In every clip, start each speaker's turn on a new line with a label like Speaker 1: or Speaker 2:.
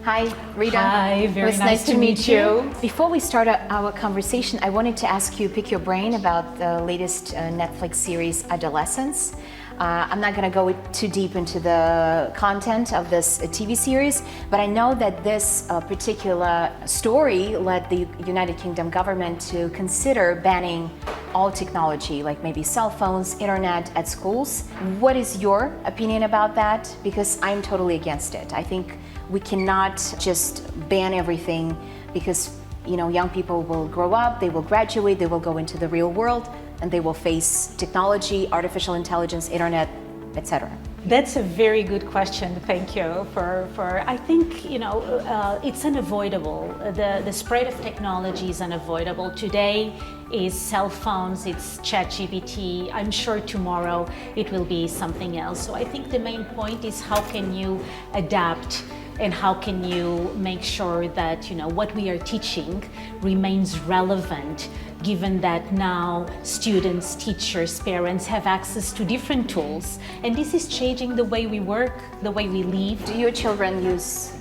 Speaker 1: Hi, Rita.
Speaker 2: Hi, very
Speaker 1: It was
Speaker 2: nice to meet you.
Speaker 1: Before we start our conversation, I wanted to ask you, pick your brain about the latest Netflix series, Adolescence. I'm not going to go too deep into the content of this TV series, but I know that this particular story led the United Kingdom government to consider banning all technology, like maybe cell phones, internet at schools. What is your opinion about that? Because I'm totally against it. I think we cannot just ban everything because young people will grow up, they will graduate, they will go into the real world, and they will face technology, artificial intelligence, internet, etc.
Speaker 2: That's a very good question. Thank you for I think, it's unavoidable. The spread of technology is unavoidable. Today is cell phones, it's ChatGPT. I'm sure tomorrow it will be something else. So I think the main point is how can you adapt and how can you make sure that what we are teaching remains relevant, given that now students, teachers, parents have access to different tools, and this is changing the way we work, the way we live.
Speaker 1: Does your children use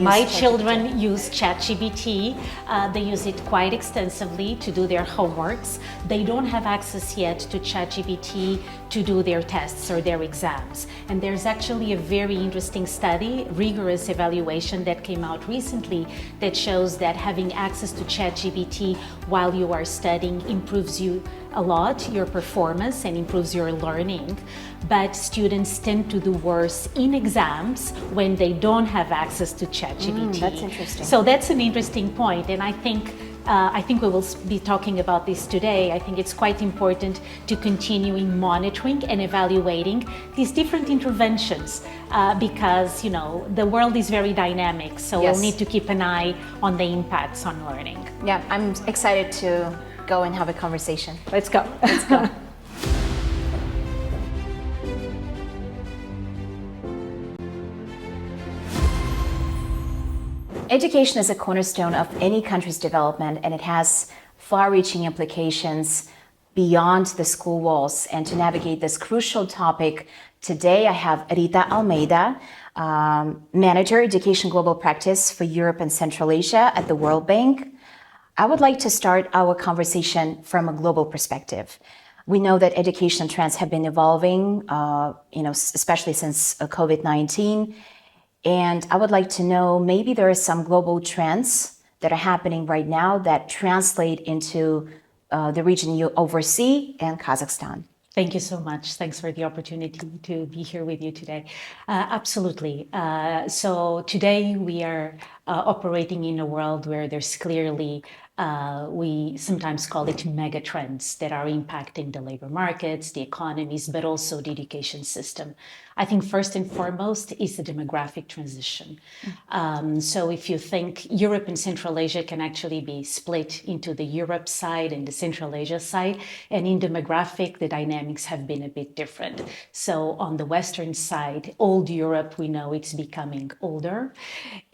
Speaker 2: My children use ChatGPT. They use it quite extensively to do their homeworks. They don't have access yet to ChatGPT to do their tests or their exams. And there's actually a very interesting study, rigorous evaluation that came out recently that shows that having access to ChatGPT while you are studying improves you a lot, your performance, and improves your learning. But students tend to do worse in exams when they don't have access to ChatGPT.
Speaker 1: That's interesting.
Speaker 2: So that's an interesting point, and I think we will be talking about this today. I think it's quite important to continuing monitoring and evaluating these different interventions because the world is very dynamic. So
Speaker 1: Yes.
Speaker 2: we'll need to keep an eye on the impacts on learning.
Speaker 1: Yeah, I'm excited to go and have a conversation.
Speaker 2: Let's go.
Speaker 1: Let's go. Education is a cornerstone of any country's development, and it has far-reaching implications beyond the school walls. And to navigate this crucial topic, today I have Rita Almeida, Manager, Education Global Practice for Europe and Central Asia at the World Bank. I would like to start our conversation from a global perspective. We know that education trends have been evolving, especially since COVID-19. And I would like to know, maybe there are some global trends that are happening right now that translate into the region you oversee and Kazakhstan.
Speaker 2: Thank you so much. Thanks for the opportunity to be here with you today. Absolutely. So today we are operating in a world where there's clearly, we sometimes call it mega trends that are impacting the labor markets, the economies, but also the education system. I think first and foremost is the demographic transition. So if you think Europe and Central Asia can actually be split into the Europe side and the Central Asia side, and in demographic, the dynamics have been a bit different. So on the Western side, old Europe, we know it's becoming older.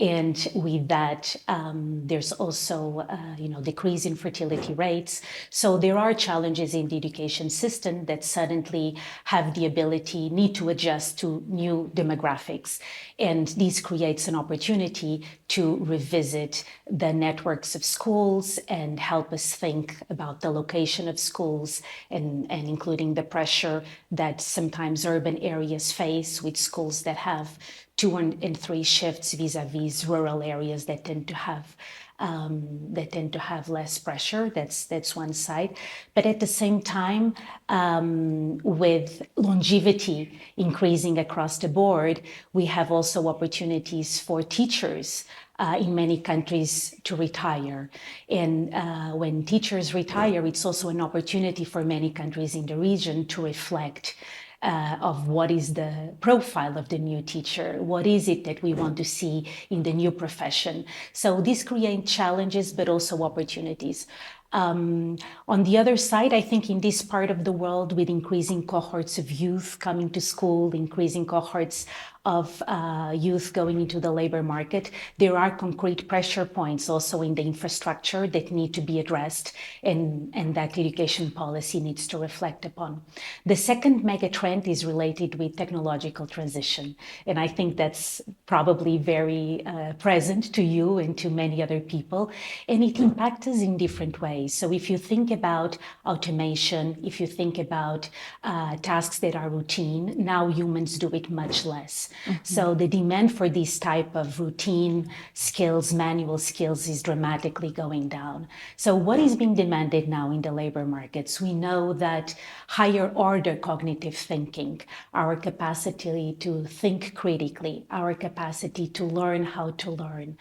Speaker 2: And with that, there's also, decrease in fertility rates. So there are challenges in the education system that suddenly have the ability, need to adjust to new demographics. And this creates an opportunity to revisit the networks of schools and help us think about the location of schools and including the pressure that sometimes urban areas face with schools that have 2 and 3 shifts vis-a-vis rural areas that tend to have less pressure. That's one side. But at the same time, with longevity increasing across the board, we have also opportunities for teachers in many countries to retire. And when teachers retire, it's also an opportunity for many countries in the region to reflect of what is the profile of the new teacher, what is it that we want to see in the new profession. So this creates challenges, but also opportunities. On the other side, I think in this part of the world, with increasing cohorts of youth coming to school, increasing cohorts of youth going into the labor market, there are concrete pressure points also in the infrastructure that need to be addressed, and that education policy needs to reflect upon. The second mega trend is related with technological transition, and I think that's probably very present to you and to many other people, and it impacts us in different ways. So if you think about automation, if you think about tasks that are routine, now humans do it much less. So the demand for this type of routine skills, manual skills, is dramatically going down. So what is being demanded now in the labor markets? We know that higher order cognitive thinking, our capacity to think critically, our capacity to learn how to learn,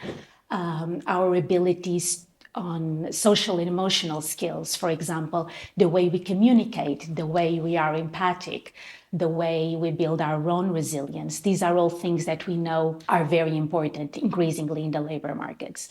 Speaker 2: our abilities on social and emotional skills, for example, the way we communicate, the way we are empathic, the way we build our own resilience. These are all things that we know are very important increasingly in the labor markets.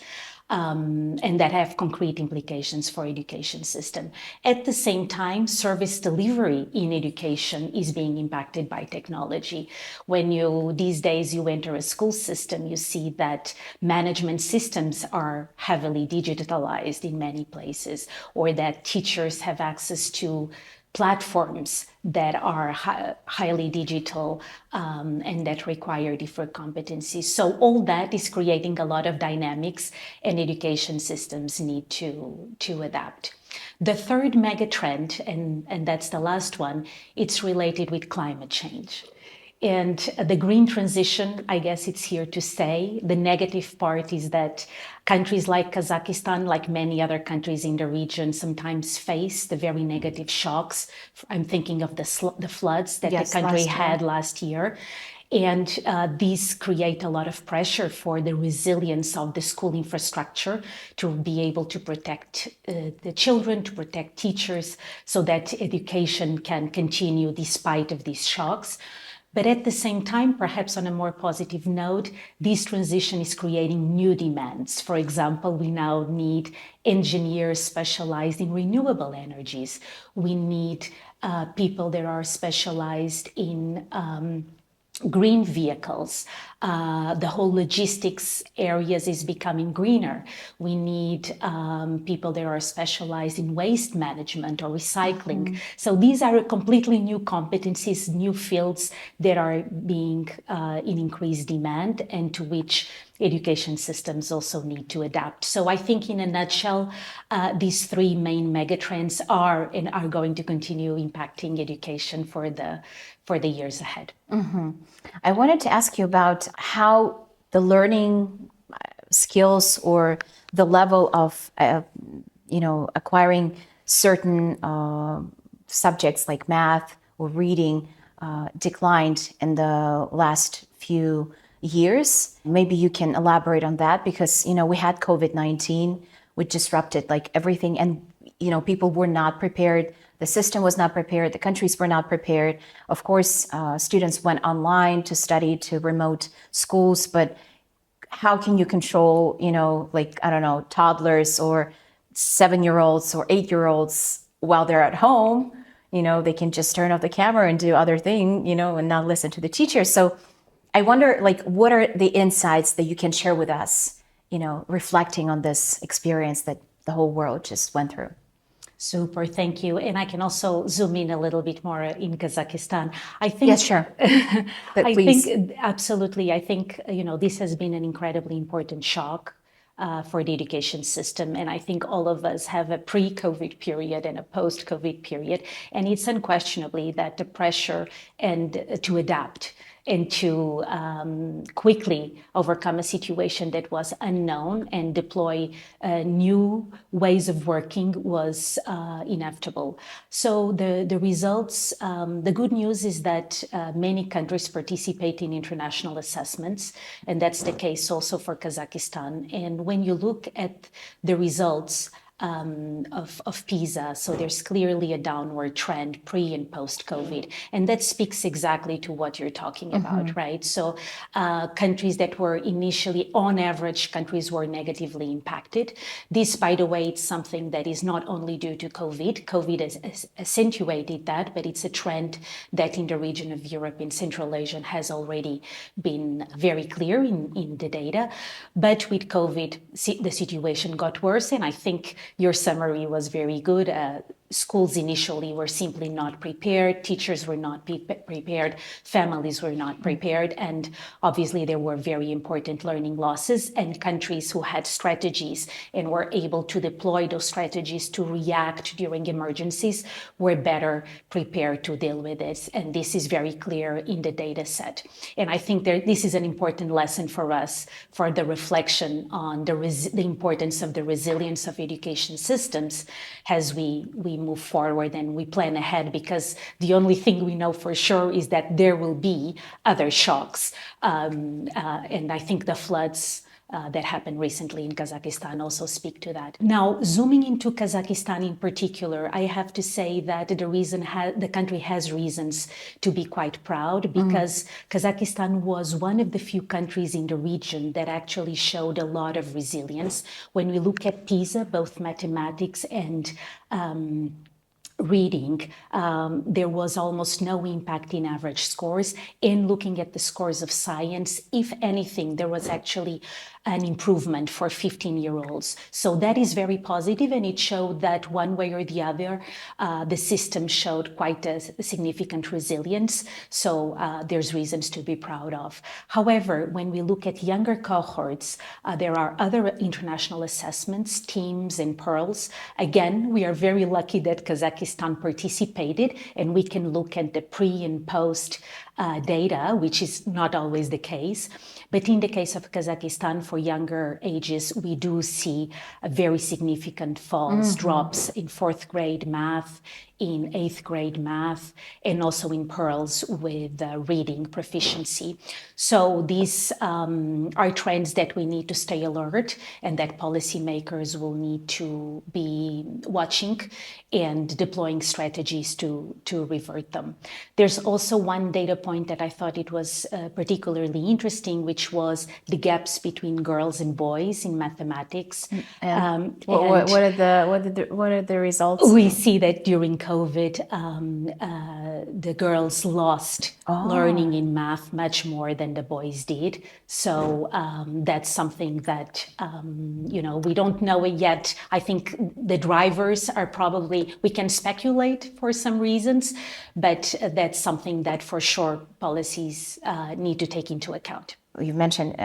Speaker 2: And that have concrete implications for education system. At the same time, service delivery in education is being impacted by technology. When these days you enter a school system, you see that management systems are heavily digitalized in many places, or that teachers have access to platforms that are highly digital and that require different competencies. So all that is creating a lot of dynamics, and education systems need to adapt. The third mega trend, and that's the last one, it's related with climate change. And the green transition, I guess it's here to stay. The negative part is that countries like Kazakhstan, like many other countries in the region, sometimes face the very negative shocks. I'm thinking of the floods that the country had last year. And these create a lot of pressure for the resilience of the school infrastructure to be able to protect the children, to protect teachers, so that education can continue despite of these shocks. But at the same time, perhaps on a more positive note, this transition is creating new demands. For example, we now need engineers specialized in renewable energies. We need people that are specialized in green vehicles. The whole logistics areas is becoming greener. We need people that are specialized in waste management or recycling. So these are completely new competencies, new fields that are being in increased demand, and to which education systems also need to adapt. So I think in a nutshell, these three main megatrends are going to continue impacting education for the years ahead.
Speaker 1: I wanted to ask you about how the learning skills or the level of, acquiring certain subjects like math or reading declined in the last few years. Maybe you can elaborate on that, because, we had COVID-19, which disrupted like everything, and, people were not prepared. The system was not prepared. The countries were not prepared. Of course, students went online to study to remote schools, but how can you control, toddlers or 7-year-olds or 8-year-olds while they're at home? They can just turn off the camera and do other thing, and not listen to the teacher. So I wonder, what are the insights that you can share with us, reflecting on this experience that the whole world just went through?
Speaker 2: Super, thank you. And I can also zoom in a little bit more in Kazakhstan. I think,
Speaker 1: yes, sure.
Speaker 2: I think absolutely. I think this has been an incredibly important shock for the education system, and I think all of us have a pre-COVID period and a post-COVID period, and it's unquestionably that the pressure and to adapt and to quickly overcome a situation that was unknown and deploy new ways of working was inevitable. So the results, the good news is that many countries participate in international assessments, and that's the case also for Kazakhstan. And when you look at the results, of PISA. So there's clearly a downward trend pre and post COVID. And that speaks exactly to what you're talking about, right? So countries that were initially, on average, countries were negatively impacted. This, by the way, it's something that is not only due to COVID. COVID has accentuated that, but it's a trend that in the region of Europe, in Central Asia, has already been very clear in the data. But with COVID, the situation got worse, and I think your summary was very good. Schools initially were simply not prepared, teachers were not prepared, families were not prepared, and obviously there were very important learning losses, and countries who had strategies and were able to deploy those strategies to react during emergencies were better prepared to deal with this. And this is very clear in the data set. And I think this is an important lesson for us for the reflection on the importance of the resilience of education systems as we move forward and we plan ahead, because the only thing we know for sure is that there will be other shocks. And I think the floods that happened recently in Kazakhstan also speak to that. Now, zooming into Kazakhstan in particular, I have to say that the country has reasons to be quite proud, because Kazakhstan was one of the few countries in the region that actually showed a lot of resilience. When we look at PISA, both mathematics and reading, there was almost no impact in average scores. In looking at the scores of science, if anything, there was actually an improvement for 15-year-olds. So that is very positive, and it showed that one way or the other, the system showed quite a significant resilience. So there's reasons to be proud of. However, when we look at younger cohorts, there are other international assessments, TEAMS and PEARLS. Again, we are very lucky that Kazakhstan participated, and we can look at the pre and post data, which is not always the case. But in the case of Kazakhstan, for younger ages, we do see a very significant falls, drops in 4th grade math, in 8th grade math, and also in PEARLS with reading proficiency. So these are trends that we need to stay alert and that policymakers will need to be watching and deploying strategies to revert them. There's also one data point that I thought it was particularly interesting, which was the gaps between girls and boys in mathematics.
Speaker 1: What are the results?
Speaker 2: We see that during COVID, the girls lost learning in math much more than the boys did. So that's something that, we don't know it yet. I think the drivers are probably, we can speculate for some reasons, but that's something that for sure policies need to take into account.
Speaker 1: You mentioned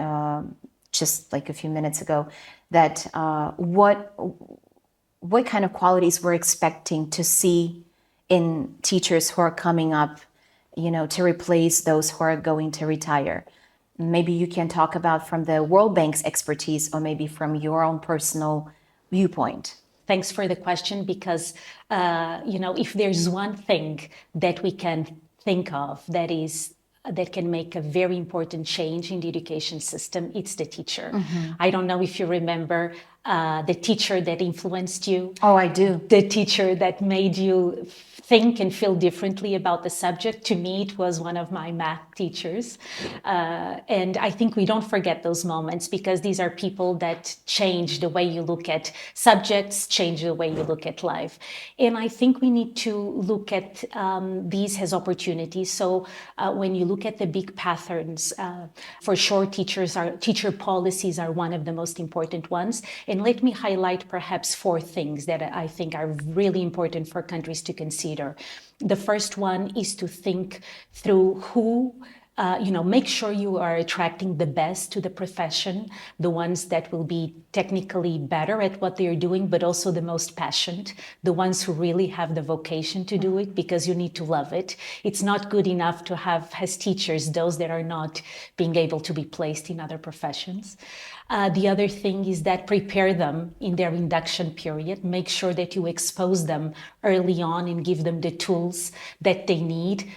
Speaker 1: just like a few minutes ago that what kind of qualities we're expecting to see in teachers who are coming up, to replace those who are going to retire. Maybe you can talk about from the World Bank's expertise or maybe from your own personal viewpoint.
Speaker 2: Thanks for the question, because, if there's one thing that we can think of that can make a very important change in the education system, it's the teacher. I don't know if you remember the teacher that influenced you.
Speaker 1: Oh, I do.
Speaker 2: The teacher that made you think and feel differently about the subject. To me, it was one of my math teachers. And I think we don't forget those moments, because these are people that change the way you look at subjects, change the way you look at life. And I think we need to look at these as opportunities. So when you look at the big patterns, for sure, teacher policies are one of the most important ones. And let me highlight perhaps 4 things that I think are really important for countries to consider. The first one is to think through who, make sure you are attracting the best to the profession, the ones that will be technically better at what they're doing, but also the most passionate, the ones who really have the vocation to do it, because you need to love it. It's not good enough to have as teachers those that are not being able to be placed in other professions. The other thing is that prepare them in their induction period. Make sure that you expose them early on and give them the tools that they need.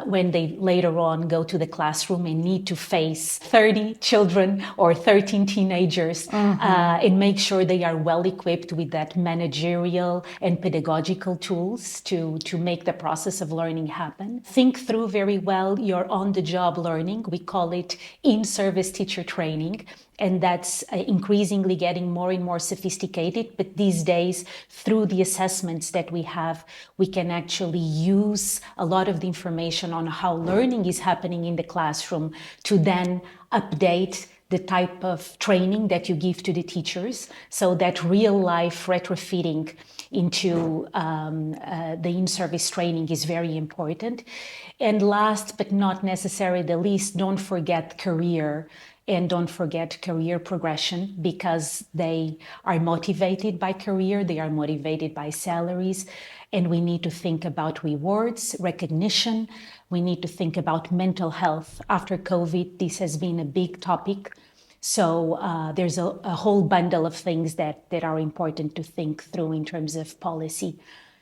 Speaker 2: when they later on go to the classroom and need to face 30 children or 13 teenagers and make sure they are well equipped with that managerial and pedagogical tools to make the process of learning happen. Think through very well your on-the-job learning. We call it in-service teacher training. And that's increasingly getting more and more sophisticated. But these days, through the assessments that we have, we can actually use a lot of the information on how learning is happening in the classroom to then update the type of training that you give to the teachers, so that real life retrofitting into the in-service training is very important. And last but not necessarily the least, don't forget career. And don't forget career progression, because they are motivated by career, they are motivated by salaries, and we need to think about rewards, recognition. We need to think about mental health. After COVID, this has been a big topic. So there's a whole bundle of things that are important to think through in terms of policy.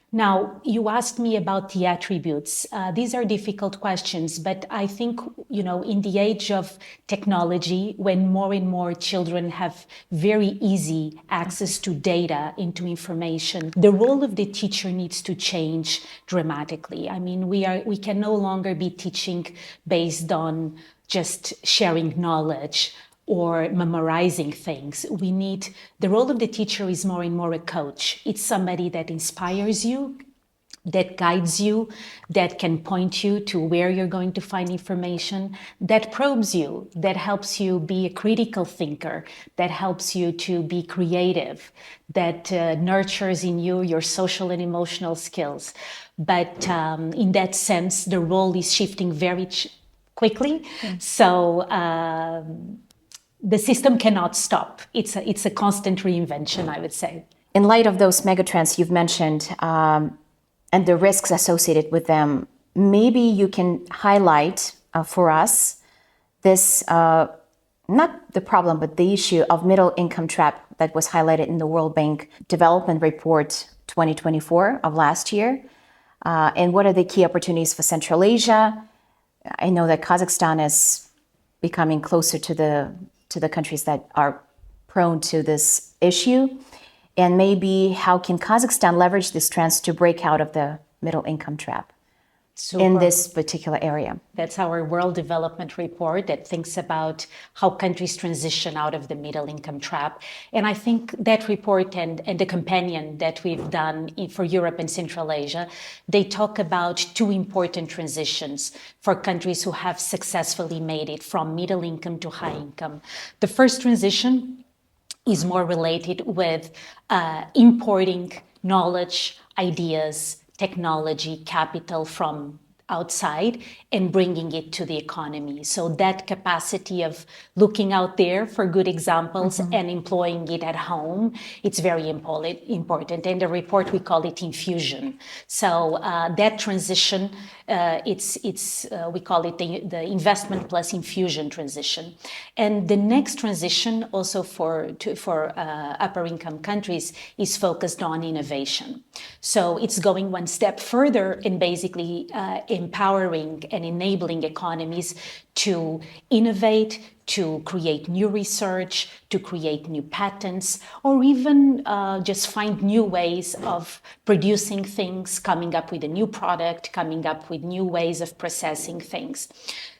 Speaker 2: Now, you asked me about the attributes. These are difficult questions, but I think, in the age of technology, when more and more children have very easy access to data, into information, the role of the teacher needs to change dramatically. I mean, we can no longer be teaching based on just sharing knowledge or memorizing things. The role of the teacher is more and more a coach. It's somebody that inspires you, that guides you, that can point you to where you're going to find information, that probes you, that helps you be a critical thinker, that helps you to be creative, that nurtures in you your social and emotional skills. But in that sense, the role is shifting very quickly. So the system cannot stop. It's a constant reinvention, I would say.
Speaker 1: In light of those megatrends you've mentioned and the risks associated with them, maybe you can highlight for us this, not the problem, but the issue of middle income trap that was highlighted in the World Bank Development Report 2024 of last year. And what are the key opportunities for Central Asia? I know that Kazakhstan is becoming closer to the countries that are prone to this issue. And maybe how can Kazakhstan leverage these trends to break out of the middle income trap in this particular area?
Speaker 2: That's our World Development Report that thinks about how countries transition out of the middle income trap. And I think that report and the companion that we've done for Europe and Central Asia, they talk about two important transitions for countries who have successfully made it from middle income to high income. The first transition is more related with importing knowledge, ideas, technology, capital from outside and bringing it to the economy. So that capacity of looking out there for good examples and employing it at home, it's very important. In the report, we call it infusion. So that transition, we call it the investment plus infusion transition. And the next transition also for upper income countries is focused on innovation. So it's going one step further in basically empowering and enabling economies to innovate, to create new research, to create new patents, or even just find new ways of producing things, coming up with a new product, coming up with new ways of processing things.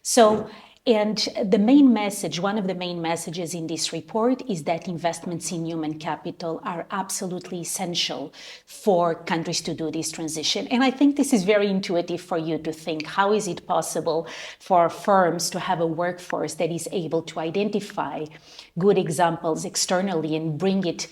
Speaker 2: So, and the main message, one of the main messages in this report is that investments in human capital are absolutely essential for countries to do this transition. And I think this is very intuitive for you to think, how is it possible for firms to have a workforce that is able to identify good examples externally and bring it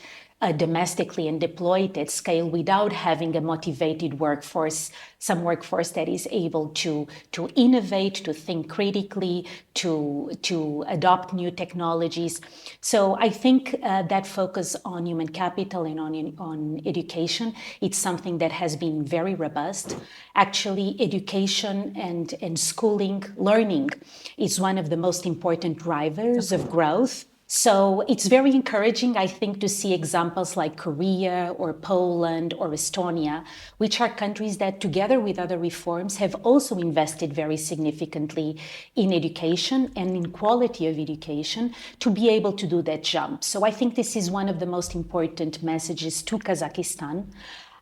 Speaker 2: domestically and deploy it at scale without having a motivated workforce, some workforce that is able to innovate, to think critically, to adopt new technologies. So I think that focus on human capital and on education, it's something that has been very robust. Actually, education and schooling, learning is one of the most important drivers of growth So it's very encouraging, I think, to see examples like Korea or Poland or Estonia, which are countries that, together with other reforms, have also invested very significantly in education and in quality of education to be able to do that jump. So I think this is one of the most important messages to Kazakhstan.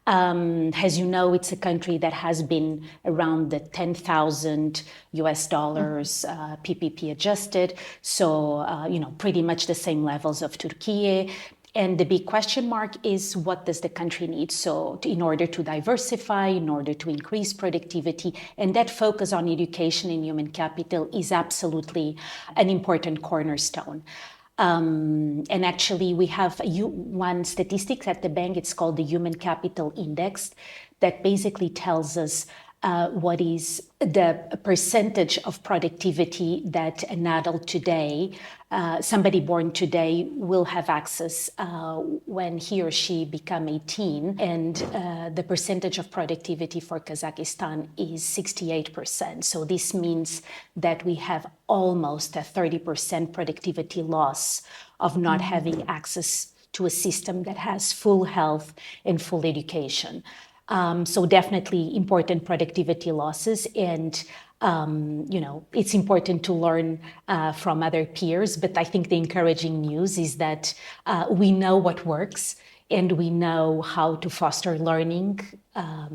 Speaker 2: As you know, it's a country that has been around the 10,000 US dollars PPP adjusted. So, pretty much the same levels of Turkey. And the big question mark is, what does the country need? So in order to diversify, in order to increase productivity, and that focus on education and human capital is absolutely an important cornerstone. And actually, we have one statistic at the bank. It's called the Human Capital Index, that basically tells us what is the percentage of productivity that an adult today, somebody born today, will have access when he or she become 18. And the percentage of productivity for Kazakhstan is 68%. So this means that we have almost a 30% productivity loss of not having access to a system that has full health and full education. So definitely important productivity losses, and it's important to learn from other peers. But I think the encouraging news is that we know what works and we know how to foster learning.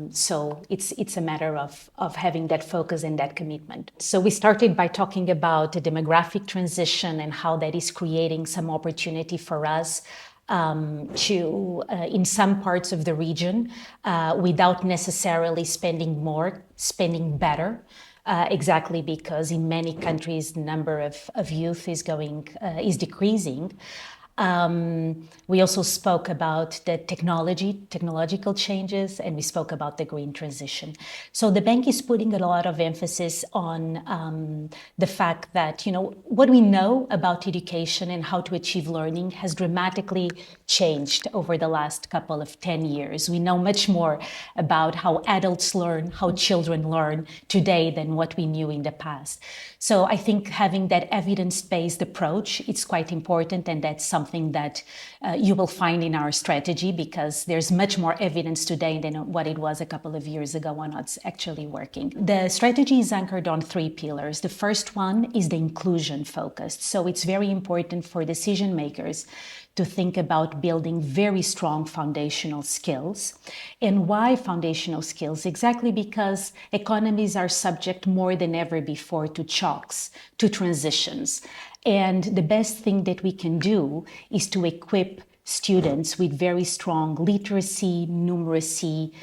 Speaker 2: So it's a matter of having that focus and that commitment. So we started by talking about the demographic transition and how that is creating some opportunity for us to, in some parts of the region, without necessarily spending more, spending better. Exactly because in many countries the number of youth is decreasing. We also spoke about the technological changes, and we spoke about the green transition. So the bank is putting a lot of emphasis on the fact that, what we know about education and how to achieve learning has dramatically changed over the last couple of 10 years. We know much more about how adults learn, how children learn today than what we knew in the past. So I think having that evidence-based approach, it's quite important, and that's something that you will find in our strategy, because there's much more evidence today than what it was a couple of years ago on what's actually working. The strategy is anchored on 3 pillars. The first one is the inclusion focused. So it's very important for decision makers to think about building very strong foundational skills. And why foundational skills? Exactly because economies are subject more than ever before to shocks, to transitions. And the best thing that we can do is to equip students with very strong literacy, numeracy.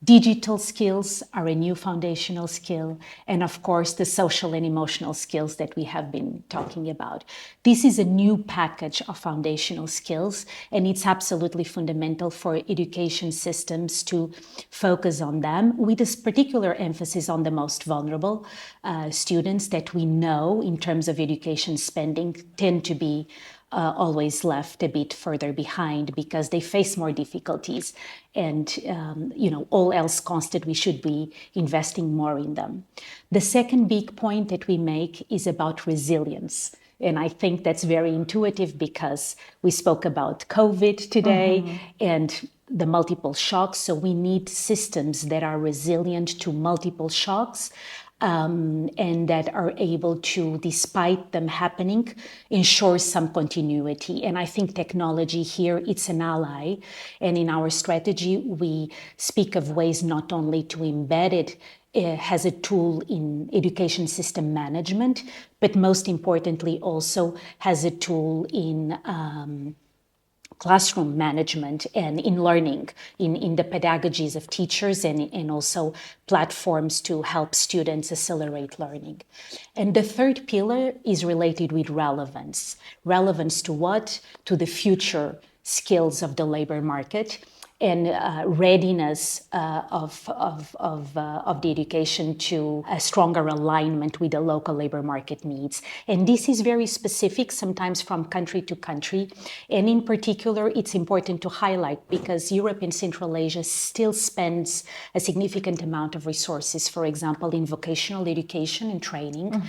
Speaker 2: Digital skills are a new foundational skill, and of course the social and emotional skills that we have been talking about. This is a new package of foundational skills, and it's absolutely fundamental for education systems to focus on them, with this particular emphasis on the most vulnerable students that we know in terms of education spending tend to be always left a bit further behind because they face more difficulties, and all else constant, we should be investing more in them. The second big point that we make is about resilience, and I think that's very intuitive because we spoke about COVID today and the multiple shocks. So we need systems that are resilient to multiple shocks. And that are able to, despite them happening, ensure some continuity. And I think technology here, it's an ally. And in our strategy, we speak of ways not only to embed it as a tool in education system management, but most importantly also as a tool in classroom management and in learning, in the pedagogies of teachers, and also platforms to help students accelerate learning. And the third pillar is related with relevance. Relevance to what? To the future skills of the labor market, and readiness of the education to a stronger alignment with the local labor market needs. And this is very specific, sometimes from country to country. And in particular, it's important to highlight because Europe and Central Asia still spends a significant amount of resources, for example, in vocational education and training.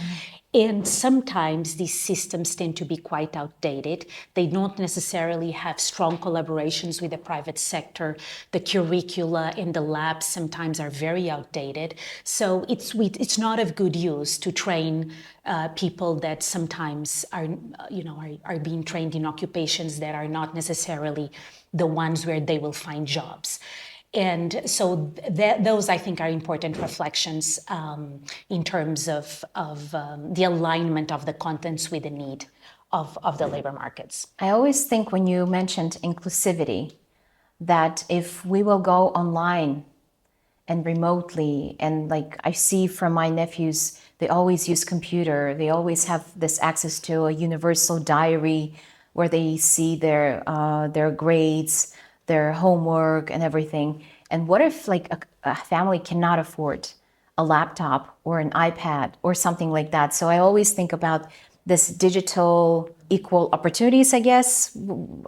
Speaker 2: And sometimes these systems tend to be quite outdated. They don't necessarily have strong collaborations with the private sector. The curricula and the labs sometimes are very outdated. So it's not of good use to train people that sometimes are being trained in occupations that are not necessarily the ones where they will find jobs. And so those, I think, are important reflections in terms of the alignment of the contents with the need of the labor markets.
Speaker 1: I always think when you mentioned inclusivity, that if we will go online and remotely, and like I see from my nephews, they always use computer, they always have this access to a universal diary where they see their grades, their homework and everything. And what if like a family cannot afford a laptop or an iPad or something like that? So I always think about this digital equal opportunities, I guess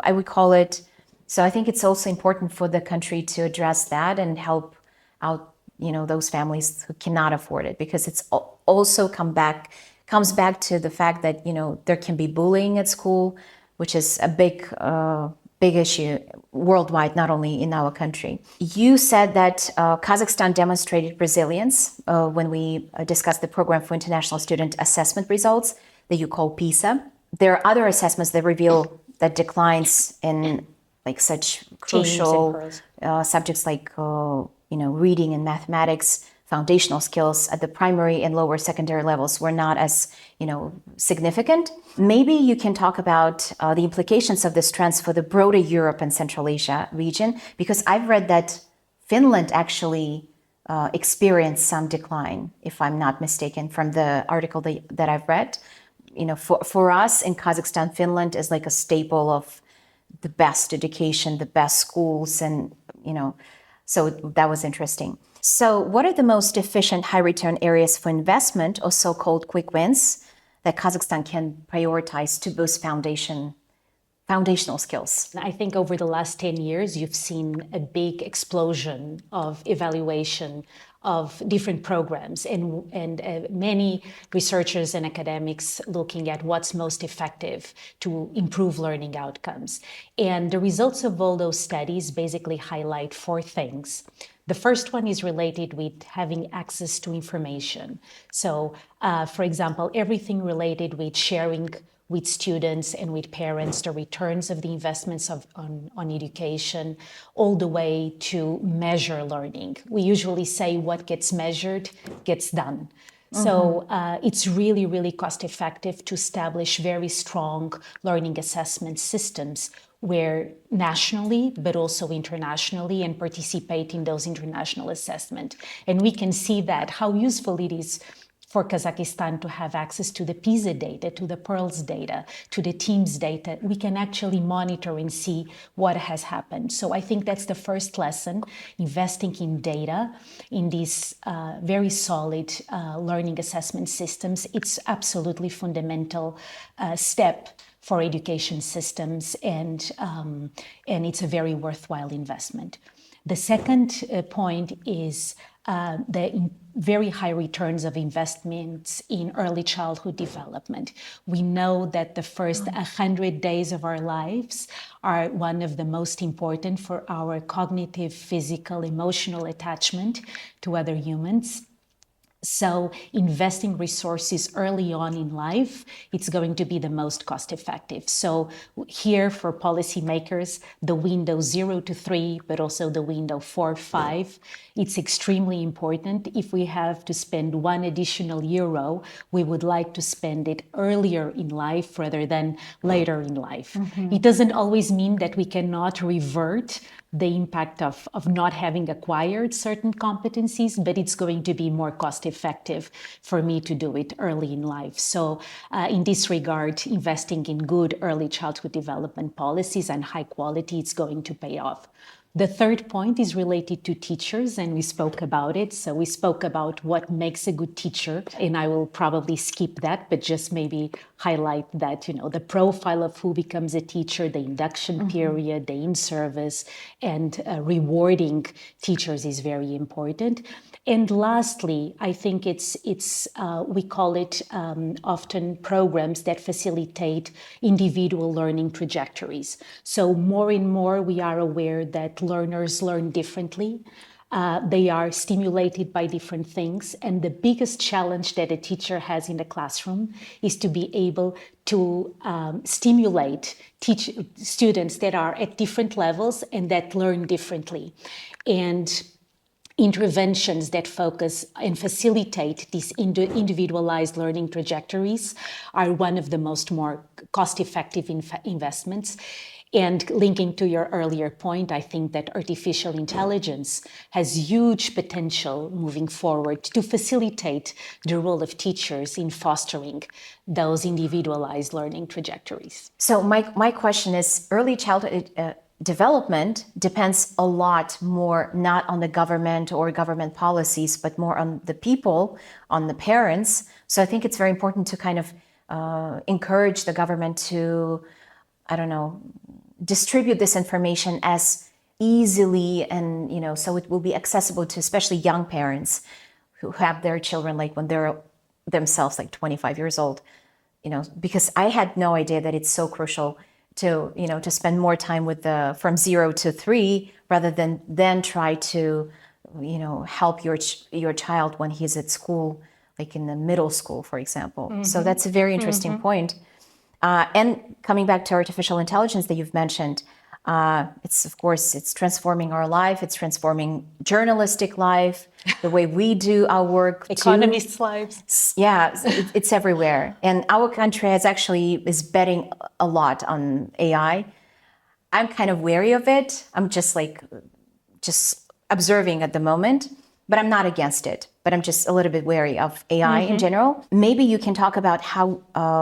Speaker 1: I would call it. So I think it's also important for the country to address that and help out, those families who cannot afford it, because it's also comes back to the fact that, there can be bullying at school, which is a big issue worldwide, not only in our country. You said that Kazakhstan demonstrated resilience when we discussed the Program for International Student Assessment Results that you call PISA. There are other assessments that reveal that declines in like such crucial subjects like reading and mathematics, foundational skills at the primary and lower secondary levels were not as significant. Maybe you can talk about the implications of this trends for the broader Europe and Central Asia region, because I've read that Finland actually experienced some decline, if I'm not mistaken, from the article that I've read. For us in Kazakhstan, Finland is like a staple of the best education, the best schools, and so that was interesting. So what are the most efficient high return areas for investment, or so-called quick wins, that Kazakhstan can prioritize to boost foundational skills?
Speaker 2: I think over the last 10 years, you've seen a big explosion of evaluation of different programs and many researchers and academics looking at what's most effective to improve learning outcomes. And the results of all those studies basically highlight four things. The first one is related with having access to information. So, for example, everything related with sharing with students and with parents the returns of the investments on education, all the way to measure learning. We usually say what gets measured gets done. So it's really, really cost effective to establish very strong learning assessment systems where nationally, but also internationally, and participate in those international assessment. And we can see that, how useful it is for Kazakhstan to have access to the PISA data, to the PEARLS data, to the TEAMS data. We can actually monitor and see what has happened. So I think that's the first lesson, investing in data, in these very solid learning assessment systems. It's absolutely fundamental step for education systems, and it's a very worthwhile investment. The second point is the very high returns of investments in early childhood development. We know that the first 100 days of our lives are one of the most important for our cognitive, physical, emotional attachment to other humans. So investing resources early on in life, it's going to be the most cost effective. So here for policymakers, the window 0 to 3, but also the window 4-5, it's extremely important. If we have to spend one additional euro, we would like to spend it earlier in life rather than later in life. It doesn't always mean that we cannot revert the impact of not having acquired certain competencies, but it's going to be more cost effective for me to do it early in life. So in this regard, investing in good early childhood development policies and high quality, it's going to pay off. The third point is related to teachers, and we spoke about it. So we spoke about what makes a good teacher, and I will probably skip that, but just maybe highlight that, the profile of who becomes a teacher, the induction period, the in-service, and rewarding teachers is very important. And lastly, I think we call it often programs that facilitate individual learning trajectories. So more and more we are aware that learners learn differently. They are stimulated by different things. And the biggest challenge that a teacher has in the classroom is to be able to stimulate students that are at different levels and that learn differently. And interventions that focus and facilitate these individualized learning trajectories are one of the more cost-effective investments. And linking to your earlier point, I think that artificial intelligence has huge potential moving forward to facilitate the role of teachers in fostering those individualized learning trajectories.
Speaker 1: So my question is, early childhood development depends a lot more not on the government or government policies, but more on the people, on the parents. So I think it's very important to kind of encourage the government to, distribute this information as easily and, so it will be accessible to especially young parents who have their children like when they're themselves like 25 years old, because I had no idea that it's so crucial to spend more time with from 0 to 3 rather than then try to, help your child when he's at school, like in the middle school, for example. So that's a very interesting point. And coming back to artificial intelligence that you've mentioned, it's transforming our life. It's transforming journalistic life, the way we do our work.
Speaker 2: Economists' lives.
Speaker 1: Yeah, it's everywhere. And our country is betting a lot on AI. I'm kind of wary of it. I'm just observing at the moment, but I'm not against it. But I'm just a little bit wary of AI in general. Maybe you can talk about how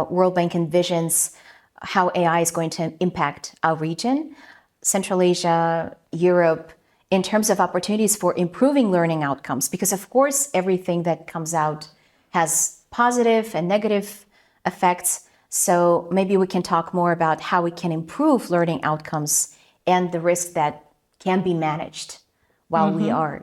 Speaker 1: World Bank envisions how AI is going to impact our region, Central Asia, Europe, in terms of opportunities for improving learning outcomes. Because of course, everything that comes out has positive and negative effects. So maybe we can talk more about how we can improve learning outcomes and the risks that can be managed while we are,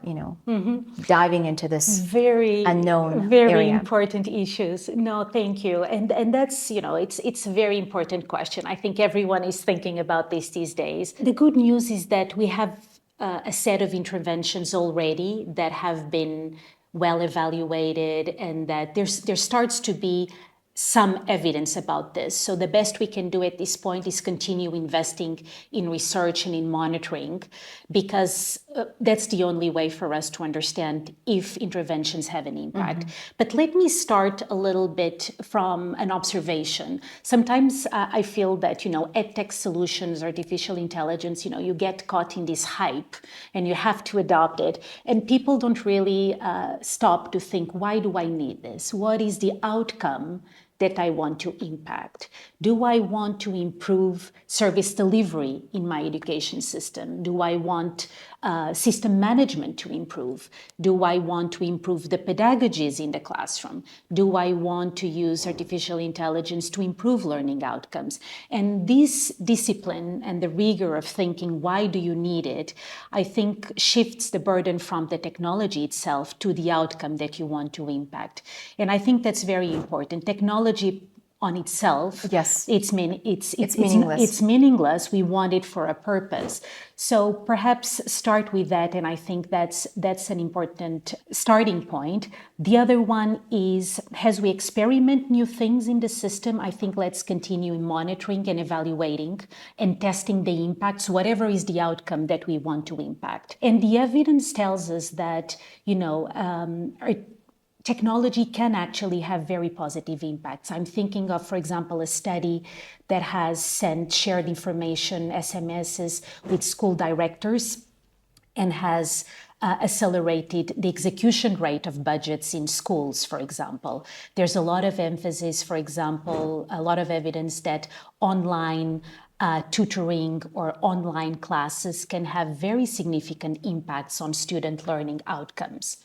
Speaker 1: diving into this unknown
Speaker 2: very
Speaker 1: area.
Speaker 2: important issues. No, thank you. And that's, it's a very important question. I think everyone is thinking about this these days. The good news is that we have a set of interventions already that have been well evaluated, and that there starts to be some evidence about this. So the best we can do at this point is continue investing in research and in monitoring, because that's the only way for us to understand if interventions have an impact. But let me start a little bit from an observation. Sometimes I feel that, edtech solutions, artificial intelligence, you get caught in this hype and you have to adopt it. And people don't really stop to think, why do I need this? What is the outcome that I want to impact? Do I want to improve service delivery in my education system? Do I want system management to improve? Do I want to improve the pedagogies in the classroom? Do I want to use artificial intelligence to improve learning outcomes? And this discipline and the rigor of thinking, why do you need it, I think shifts the burden from the technology itself to the outcome that you want to impact. And I think that's very important. Technology on itself,
Speaker 1: yes,
Speaker 2: it's
Speaker 1: meaningless.
Speaker 2: It's meaningless. We want it for a purpose. So perhaps start with that, and I think that's an important starting point. The other one is, as we experiment new things in the system, I think let's continue monitoring and evaluating and testing the impacts, whatever is the outcome that we want to impact. And the evidence tells us that, technology can actually have very positive impacts. I'm thinking of, for example, a study that has shared information, SMSs, with school directors and has accelerated the execution rate of budgets in schools, for example. There's a lot of emphasis, for example, a lot of evidence that online tutoring or online classes can have very significant impacts on student learning outcomes.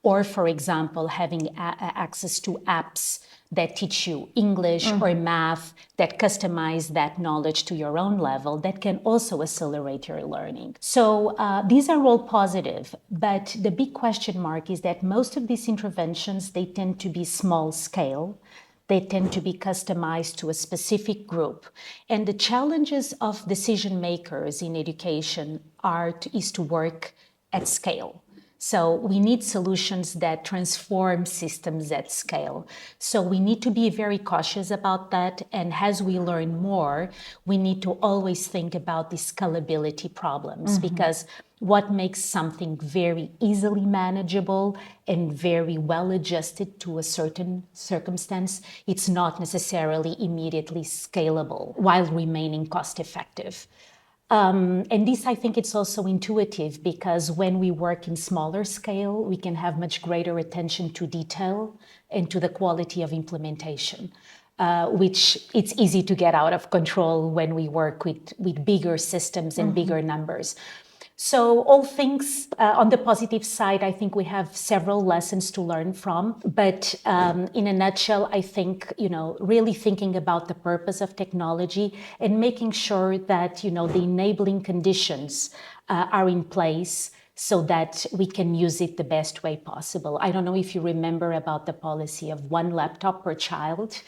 Speaker 2: Or, for example, having access to apps that teach you English or math, that customize that knowledge to your own level, that can also accelerate your learning. So these are all positive, but the big question mark is that most of these interventions, they tend to be small scale. They tend to be customized to a specific group. And the challenges of decision makers in education is to work at scale. So we need solutions that transform systems at scale. So we need to be very cautious about that. And as we learn more, we need to always think about the scalability problems, because what makes something very easily manageable and very well adjusted to a certain circumstance, it's not necessarily immediately scalable while remaining cost effective. And this, I think it's also intuitive, because when we work in smaller scale, we can have much greater attention to detail and to the quality of implementation, which it's easy to get out of control when we work with bigger systems and bigger numbers. So all things on the positive side, I think we have several lessons to learn from. But in a nutshell, I think, really thinking about the purpose of technology and making sure that, the enabling conditions are in place so that we can use it the best way possible. I don't know if you remember about the policy of one laptop per child.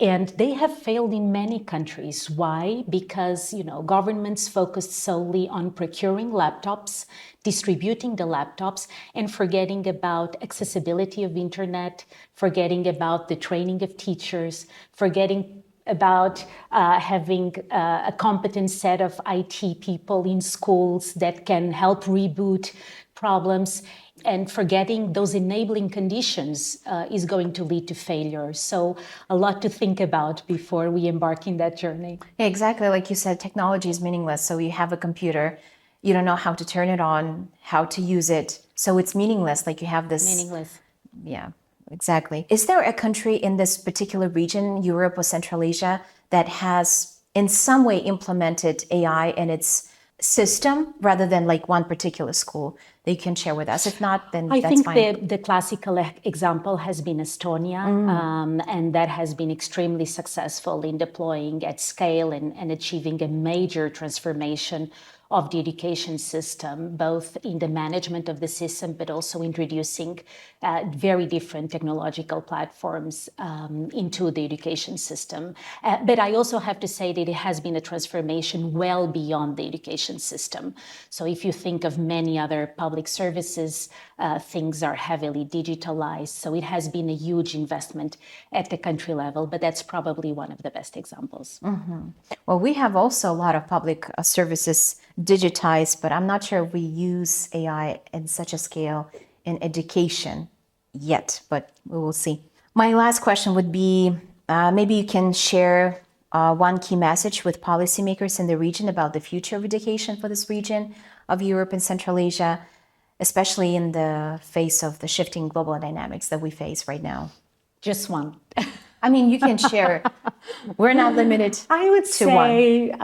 Speaker 2: And they have failed in many countries. Why? Because, governments focused solely on procuring laptops, distributing the laptops, and forgetting about accessibility of internet, forgetting about the training of teachers, forgetting about having a competent set of IT people in schools that can help reboot problems, and forgetting those enabling conditions is going to lead to failure. So a lot to think about before we embark in that journey.
Speaker 1: Yeah, exactly. Like you said, technology is meaningless. So you have a computer, you don't know how to turn it on, how to use it. So it's meaningless. Like you have this...
Speaker 2: Meaningless.
Speaker 1: Yeah, exactly. Is there a country in this particular region, Europe or Central Asia, that has in some way implemented AI in its system rather than like one particular school that you can share with us? If not, then
Speaker 2: I
Speaker 1: that's
Speaker 2: think
Speaker 1: fine.
Speaker 2: the classical example has been Estonia, and that has been extremely successful in deploying at scale and achieving a major transformation of the education system, both in the management of the system, but also introducing very different technological platforms into the education system. But I also have to say that it has been a transformation well beyond the education system. So if you think of many other public services, things are heavily digitalized. So it has been a huge investment at the country level, but that's probably one of the best examples.
Speaker 1: Well, we have also a lot of public services digitized, but I'm not sure if we use AI in such a scale in education yet, but we will see. My last question would be, maybe you can share one key message with policymakers in the region about the future of education for this region of Europe and Central Asia, especially in the face of the shifting global dynamics that we face right now.
Speaker 2: Just one.
Speaker 1: I mean, you can share. We're not limited
Speaker 2: I would
Speaker 1: to one.
Speaker 2: say,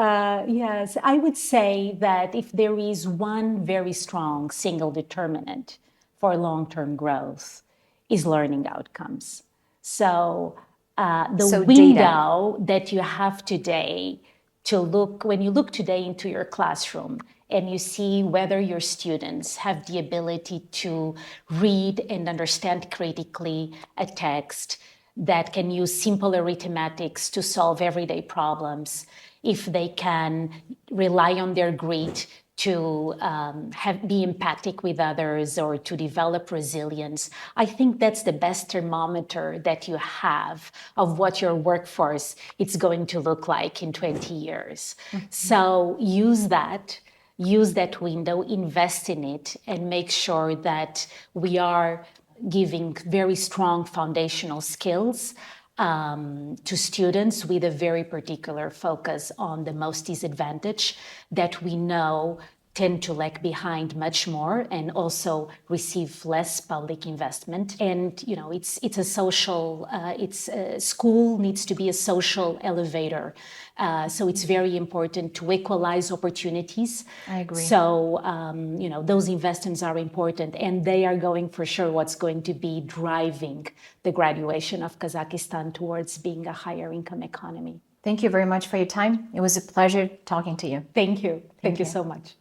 Speaker 2: yes, I would say that if there is one very strong single determinant for long-term growth, is learning outcomes. So the window that you have today to look, when you look today into your classroom and you see whether your students have the ability to read and understand critically a text, that can use simple arithmetics to solve everyday problems, if they can rely on their grit to be empathic with others or to develop resilience. I think that's the best thermometer that you have of what your workforce is going to look like in 20 years. So use that window, invest in it, and make sure that we are giving very strong foundational skills to students with a very particular focus on the most disadvantaged that we know tend to lag behind much more and also receive less public investment. And it's a social. School needs to be a social elevator. So it's very important to equalize opportunities.
Speaker 1: I agree.
Speaker 2: So those investments are important, and they are going for sure what's going to be driving the graduation of Kazakhstan towards being a higher income economy.
Speaker 1: Thank you very much for your time. It was a pleasure talking to you.
Speaker 2: Thank you. Thank you so much.